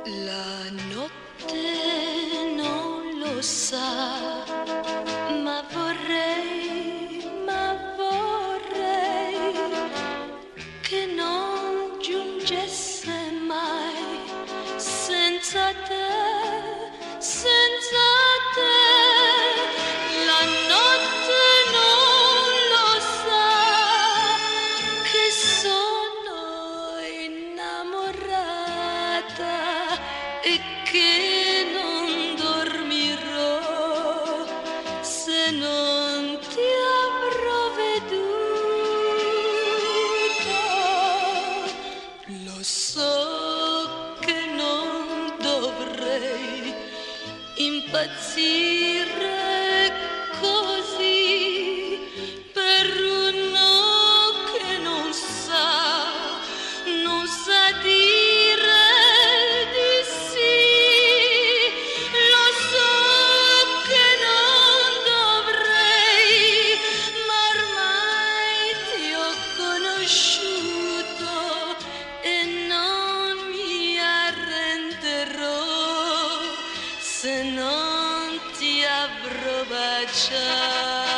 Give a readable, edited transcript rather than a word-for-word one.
La notte non lo sa, ma vorrei che non giungesse mai senza te, senza te. La notte non lo sa che sono innamorata e che non dormirò se non ti avrò veduta. Lo so che non dovrei impazzire così per uno che non sa dire di sì. Lo so che non dovrei, ma ormai ti ho conosciuto e non mi arrenderò se non ti avrò baciato.